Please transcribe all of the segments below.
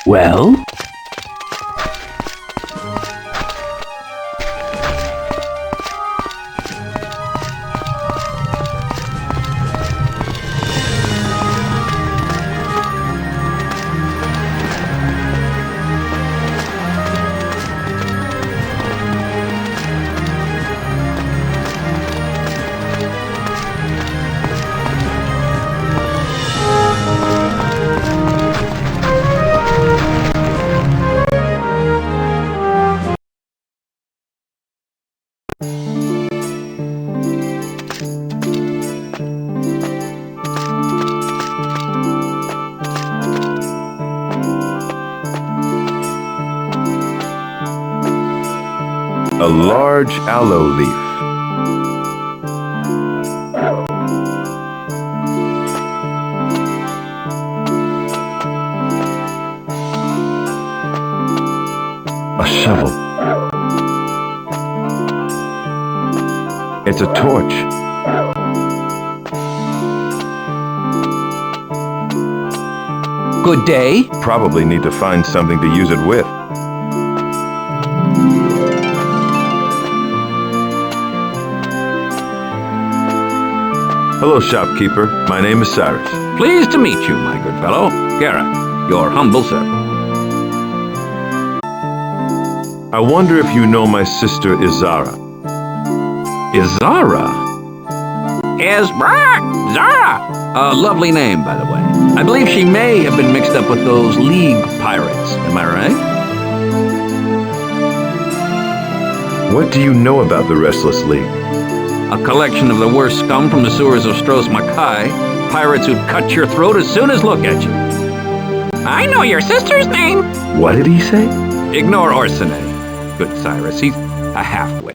Well? A large aloe leaf. A shovel. It's a torch. Good day. Probably need to find something to use it with. Hello, shopkeeper. My name is Cyrus. Pleased to meet you, my good fellow. Garrett, your humble servant. I wonder if you know my sister Izara. Izara? Zara! A lovely name, by the way. I believe she may have been mixed up with those League pirates. Am I right? What do you know about the Restless League? A collection of the worst scum from the sewers of Stros Makai. Pirates who'd cut your throat as soon as look at you. I know your sister's name. What did he say? Ignore Orsine. Good Cyrus, he's a half-wit.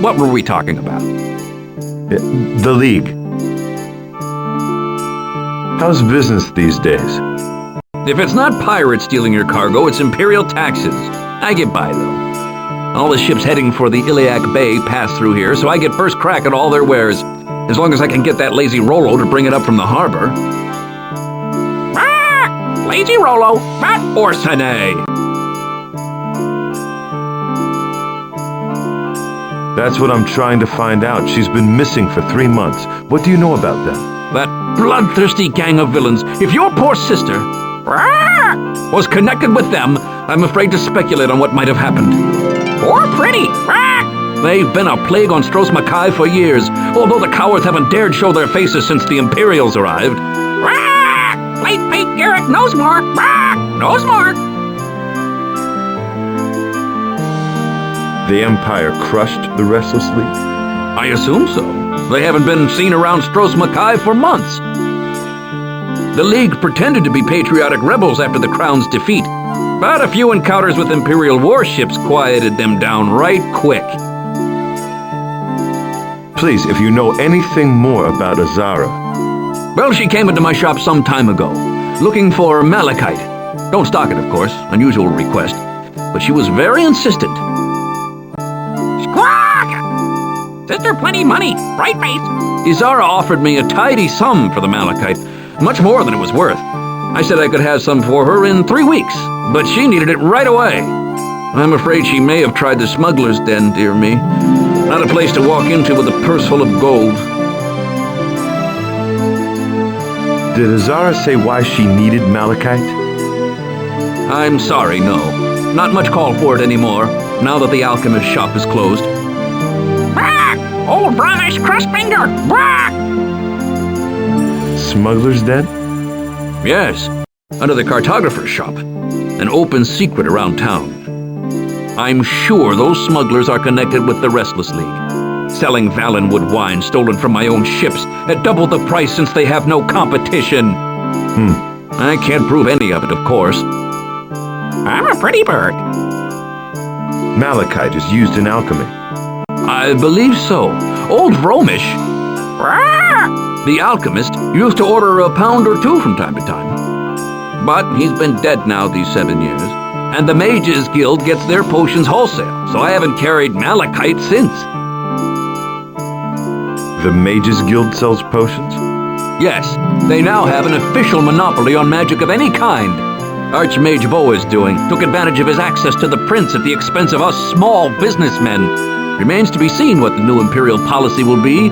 What were we talking about? The League. How's business these days? If it's not pirates stealing your cargo, it's Imperial taxes. I get by, though. All the ships heading for the Iliac Bay pass through here, so I get first crack at all their wares, as long as I can get that lazy Rollo to bring it up from the harbor. Ah! Lazy Rollo, fat Orsine! That's what I'm trying to find out. She's been missing for 3 months. What do you know about them? That bloodthirsty gang of villains. If your poor sister was connected with them, I'm afraid to speculate on what might have happened. Or pretty. They've been a plague on Stros Makai for years, although the cowards haven't dared show their faces since the Imperials arrived. Late Pete Garrett knows more. Knows more. The Empire crushed the Restless League? I assume so. They haven't been seen around Stros Makai for months. The League pretended to be patriotic rebels after the Crown's defeat, but a few encounters with Imperial warships quieted them down right quick. Please, if you know anything more about Izara. Well, she came into my shop some time ago, looking for malachite. Don't stock it, of course, unusual request, but she was very insistent. Squawk! Sister plenty money, bright face. Izara offered me a tidy sum for the malachite, much more than it was worth. I said I could have some for her in 3 weeks, but she needed it right away. I'm afraid she may have tried the smuggler's den, dear me. Not a place to walk into with a purse full of gold. Did Izara say why she needed malachite? I'm sorry, no. Not much call for it anymore, now that the alchemist shop is closed. Old brother's crustfinger! Smuggler's den? Yes, under the cartographer's shop. An open secret around town. I'm sure those smugglers are connected with the Restless League, selling Valenwood wine stolen from my own ships at double the price since they have no competition. I can't prove any of it, of course. I'm a pretty bird. Malachite is used in alchemy. I believe so. Old Vromish, the alchemist, used to order a pound or two from time to time. But he's been dead now these 7 years, and the Mages Guild gets their potions wholesale, so I haven't carried malachite since. The Mages Guild sells potions? Yes, they now have an official monopoly on magic of any kind. Archmage Bo is doing. Took advantage of his access to the prince at the expense of us small businessmen. Remains to be seen what the new imperial policy will be.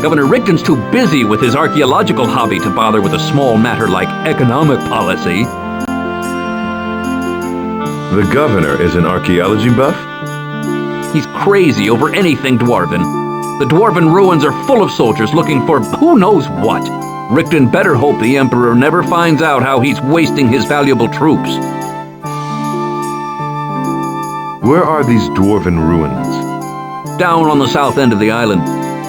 Governor Rigdon's too busy with his archaeological hobby to bother with a small matter like economic policy. The governor is an archaeology buff? He's crazy over anything Dwarven. The Dwarven ruins are full of soldiers looking for who knows what. Rigdon better hope the Emperor never finds out how he's wasting his valuable troops. Where are these dwarven ruins? Down on the south end of the island.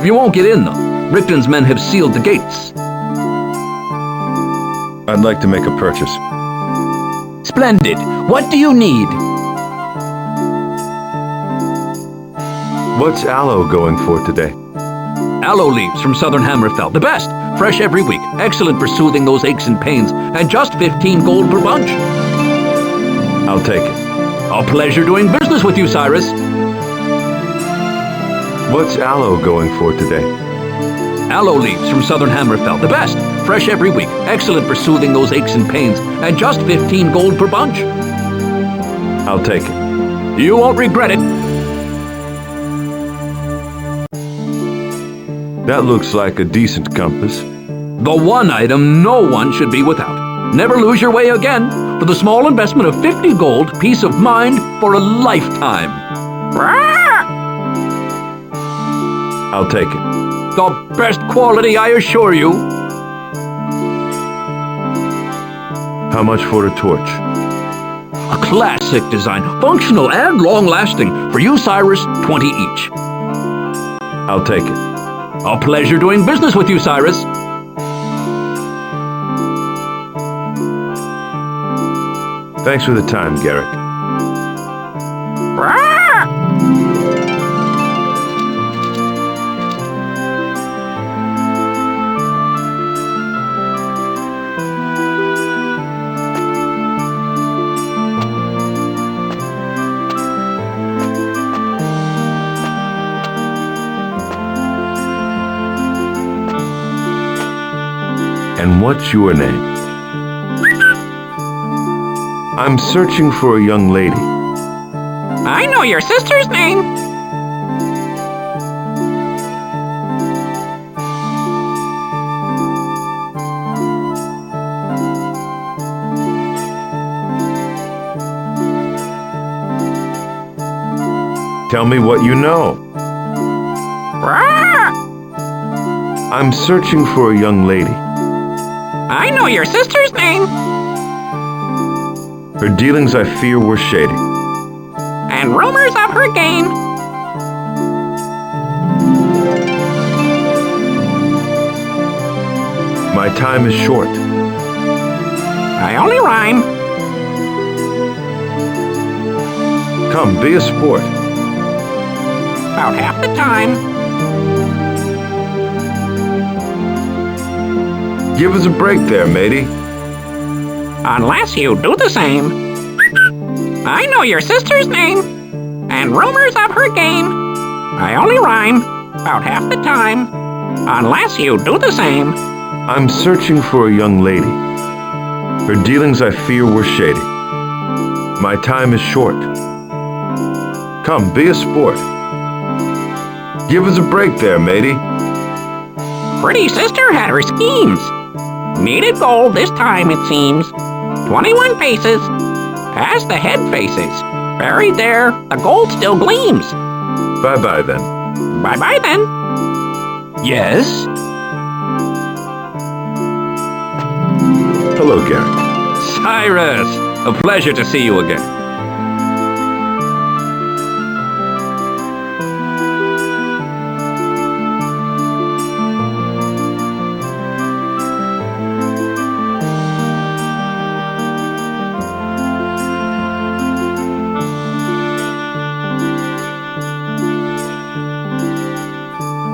You won't get in, though. Rigdon's men have sealed the gates. I'd like to make a purchase. Splendid. What do you need? What's aloe going for today? Aloe leaves from southern Hammerfell. The best. Fresh every week. Excellent for soothing those aches and pains. And just 15 gold per bunch. I'll take it. A pleasure doing business with you, Cyrus. What's aloe going for today? Aloe leaves from southern Hammerfell. The best. Fresh every week. Excellent for soothing those aches and pains. And just 15 gold per bunch. I'll take it. You won't regret it. That looks like a decent compass. The one item no one should be without. Never lose your way again. For the small investment of 50 gold, peace of mind for a lifetime. I'll take it. The best quality, I assure you. How much for a torch? A classic design, functional and long-lasting. For you, Cyrus, 20 each. I'll take it. A pleasure doing business with you, Cyrus. Thanks for the time, Garrick. And what's your name? I'm searching for a young lady. I know your sister's name. Tell me what you know. Rah! I'm searching for a young lady. I know your sister's name. Her dealings, I fear, were shady. And rumors of her gain. My time is short. I only rhyme. Come, be a sport. About half the time. Give us a break there, matey. Unless you do the same. I know your sister's name. And rumors of her gain. I only rhyme. About half the time. Unless you do the same. I'm searching for a young lady. Her dealings, I fear, were shady. My time is short. Come, be a sport. Give us a break there, matey. Pretty sister had her schemes. Needed gold this time, it seems. 21 paces. As the head faces. Buried there, the gold still gleams. Bye-bye, then. Bye-bye, then. Yes? Hello, Garrick. Cyrus! A pleasure to see you again.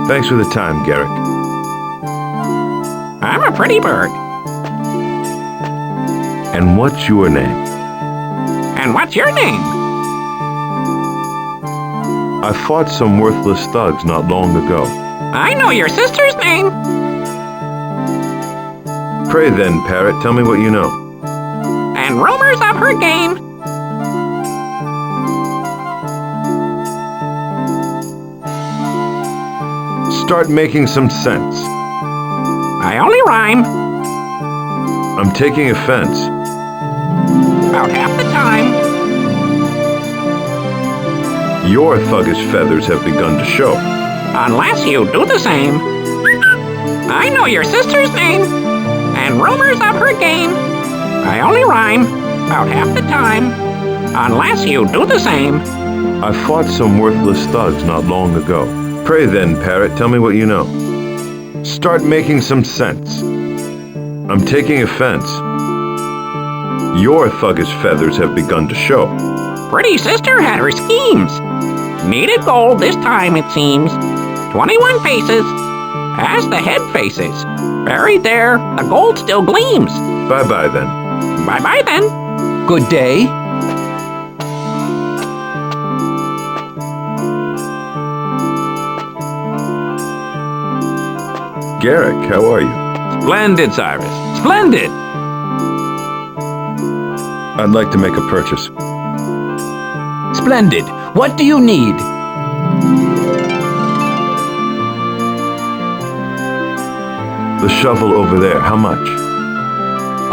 Thanks for the time, Garrick. I'm a pretty bird. And what's your name? And what's your name? I fought some worthless thugs not long ago. I know your sister's name. Pray then, parrot, tell me what you know. and rumors of her game. Start making some sense. I only rhyme I'm taking offense. about half the time. Your thuggish feathers have begun to show. Unless you do the same. I know your sister's name, and rumors of her game. I only rhyme about half the time. Unless you do the same. I fought some worthless thugs not long ago. Pray then, parrot, tell me what you know. Start making some sense. I'm taking offense. Your thuggish feathers have begun to show. Pretty sister had her schemes. Needed gold this time, it seems. 21 paces, as the head faces. Buried there, the gold still gleams. Bye-bye then. Bye-bye then. Good day. Garrick, how are you? Splendid, Cyrus. Splendid! I'd like to make a purchase. Splendid. What do you need? The shovel over there, how much?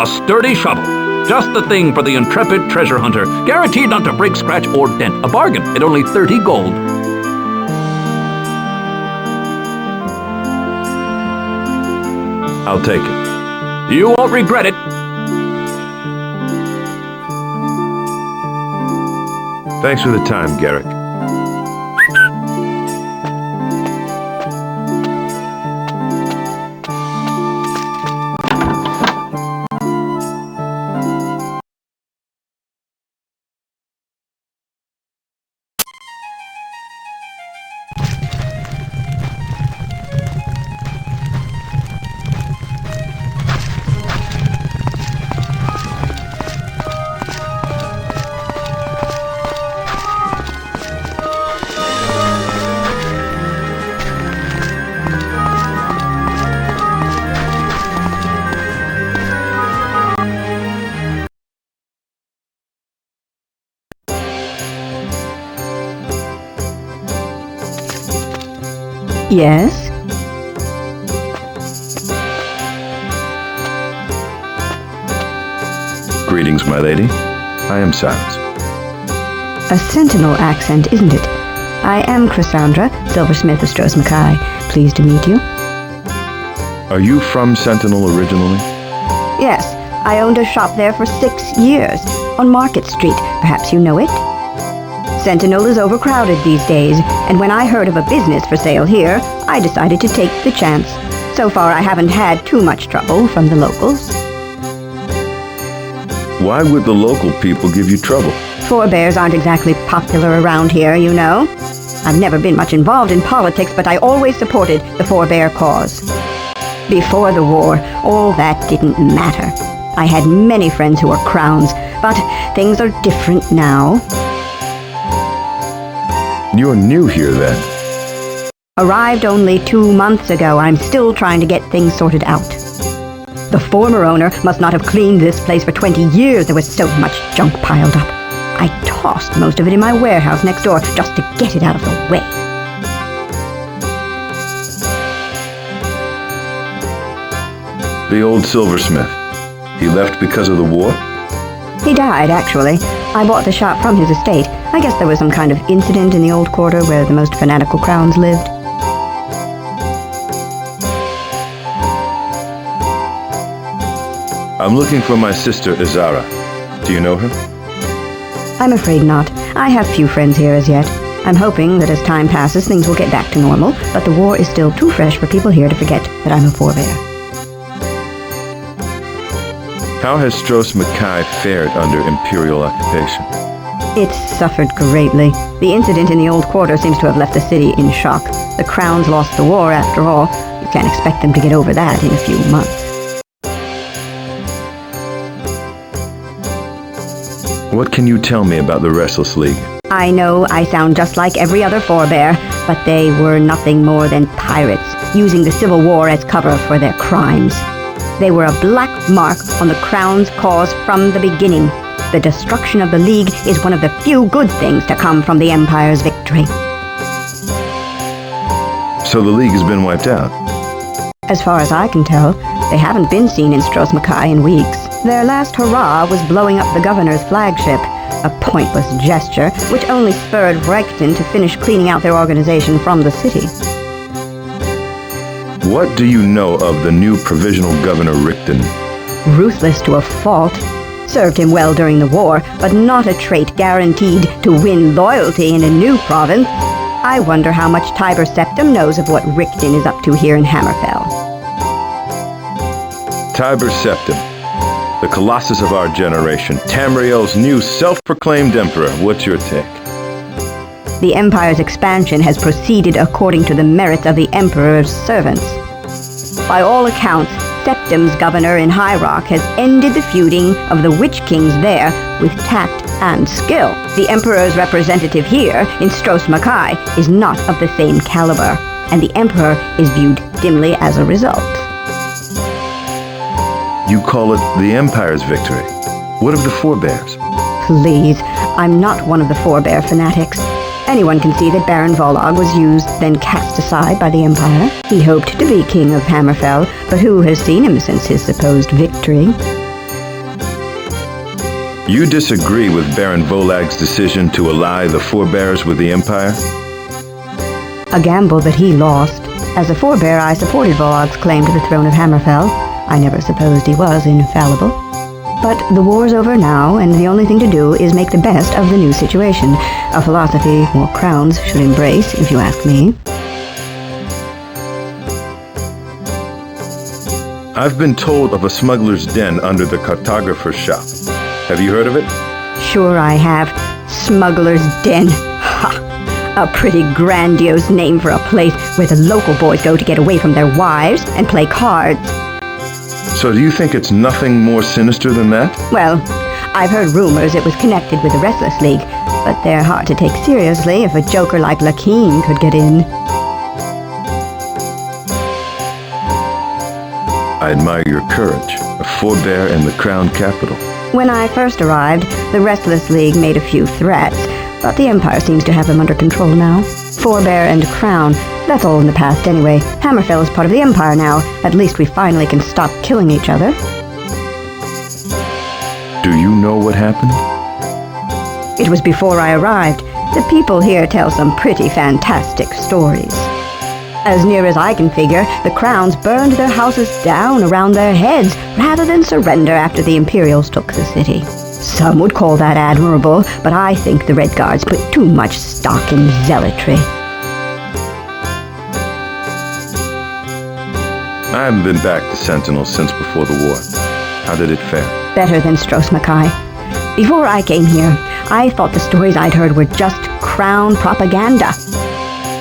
A sturdy shovel. Just the thing for the intrepid treasure hunter. Guaranteed not to break, scratch, or dent. A bargain at only 30 gold. I'll take it. You won't regret it. Thanks for the time, Garrick. Yes? Greetings, my lady. I am Cyrus. A sentinel accent, isn't it? I am Cassandra, silversmith of Stros Mackay. Pleased to meet you. Are you from Sentinel originally? Yes, I owned a shop there for 6 years, on Market Street. Perhaps you know it? Sentinel is overcrowded these days, and when I heard of a business for sale here, I decided to take the chance. So far, I haven't had too much trouble from the locals. Why would the local people give you trouble? Forebears aren't exactly popular around here, you know. I've never been much involved in politics, but I always supported the forebear cause. Before the war, all that didn't matter. I had many friends who were crowns, but things are different now. You're new here, then. Arrived only 2 months ago. I'm still trying to get things sorted out. The former owner must not have cleaned this place for 20 years. There was so much junk piled up. I tossed most of it in my warehouse next door just to get it out of the way. The old silversmith. He left because of the war? He died, actually. I bought the shop from his estate. I guess there was some kind of incident in the old quarter where the most fanatical crowns lived. I'm looking for my sister, Izara. Do you know her? I'm afraid not. I have few friends here as yet. I'm hoping that as time passes, things will get back to normal, but the war is still too fresh for people here to forget that I'm a forebear. How has Stros Mackay fared under Imperial occupation? It's suffered greatly. The incident in the old quarter seems to have left the city in shock. The crowns lost the war, after all. You can't expect them to get over that in a few months. What can you tell me about the Restless League? I know I sound just like every other forebear, but they were nothing more than pirates, using the Civil War as cover for their crimes. They were a black mark on the Crown's cause from the beginning. The destruction of the League is one of the few good things to come from the Empire's victory. So the League has been wiped out. As far as I can tell, they haven't been seen in Stros Mackay in weeks. Their last hurrah was blowing up the governor's flagship, a pointless gesture which only spurred Reichton to finish cleaning out their organization from the city. What do you know of the new provisional governor Reichton? Ruthless to a fault. Served him well during the war, but not a trait guaranteed to win loyalty in a new province. I wonder how much Tiber Septim knows of what Reichton is up to here in Hammerfell. Tiber Septim, the colossus of our generation, Tamriel's new self-proclaimed emperor. What's your take? The Empire's expansion has proceeded according to the merits of the Emperor's servants. By all accounts, Septim's governor in High Rock has ended the feuding of the Witch Kings there with tact and skill. The Emperor's representative here in Stros Mackay is not of the same caliber, and the Emperor is viewed dimly as a result. You call it the Empire's victory. What of the forebears? Please, I'm not one of the forebear fanatics. Anyone can see that Baron Volog was used, then cast aside by the Empire. He hoped to be king of Hammerfell, but who has seen him since his supposed victory? You disagree with Baron Volag's decision to ally the forebears with the Empire? A gamble that he lost. As a forebear, I supported Volog's claim to the throne of Hammerfell. I never supposed he was infallible. But the war's over now, and the only thing to do is make the best of the new situation. A philosophy more crowns should embrace, if you ask me. I've been told of a smuggler's den under the cartographer's shop. Have you heard of it? Sure I have. Smuggler's Den. Ha! A pretty grandiose name for a place where the local boys go to get away from their wives and play cards. So do you think it's nothing more sinister than that? Well, I've heard rumors it was connected with the Restless League, but they're hard to take seriously if a joker like Lakeen could get in. I admire your courage, a forebear in the crown capital. When I first arrived, the Restless League made a few threats, but the Empire seems to have them under control now. Forebear and Crown, that's all in the past anyway. Hammerfell is part of the Empire now. At least we finally can stop killing each other. Do you know what happened? It was before I arrived. The people here tell some pretty fantastic stories. As near as I can figure, the Crowns burned their houses down around their heads rather than surrender after the Imperials took the city. Some would call that admirable, but I think the Redguards put too much stock in zealotry. I haven't been back to Sentinel since before the war. How did it fare? Better than Stros Mackay. Before I came here, I thought the stories I'd heard were just Crown propaganda.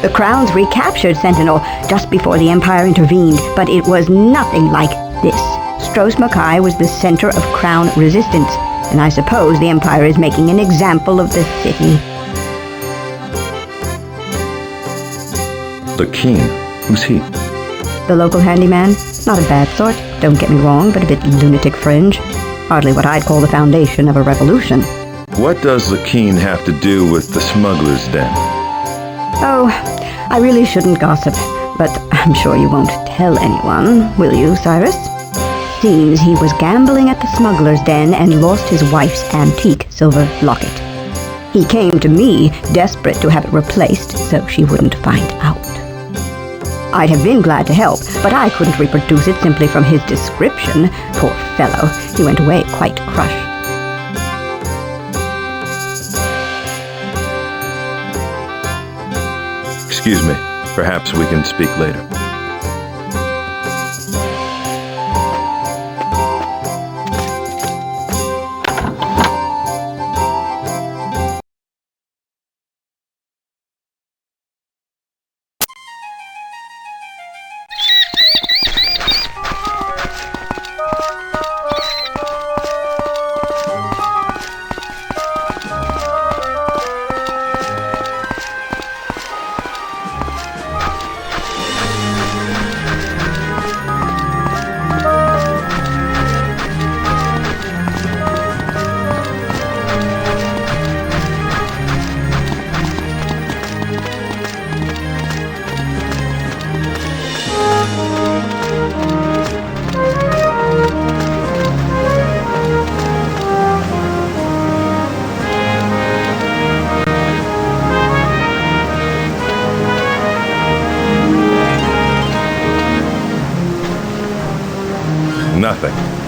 The Crowns recaptured Sentinel just before the Empire intervened, but it was nothing like this. Stros Mackay was the center of Crown resistance, and I suppose the Empire is making an example of the city. The king? Who's he? The local handyman? Not a bad sort, don't get me wrong, but a bit lunatic fringe. Hardly what I'd call the foundation of a revolution. What does the king have to do with the smuggler's den? Oh, I really shouldn't gossip, but I'm sure you won't tell anyone, will you, Cyrus? Seems he was gambling at the smuggler's den and lost his wife's antique silver locket. He came to me, desperate to have it replaced so she wouldn't find out. I'd have been glad to help, but I couldn't reproduce it simply from his description. Poor fellow, he went away quite crushed. Excuse me. Perhaps we can speak later. Nothing.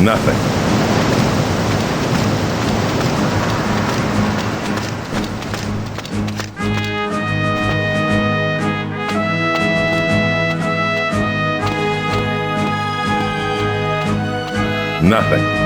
Nothing. Nothing.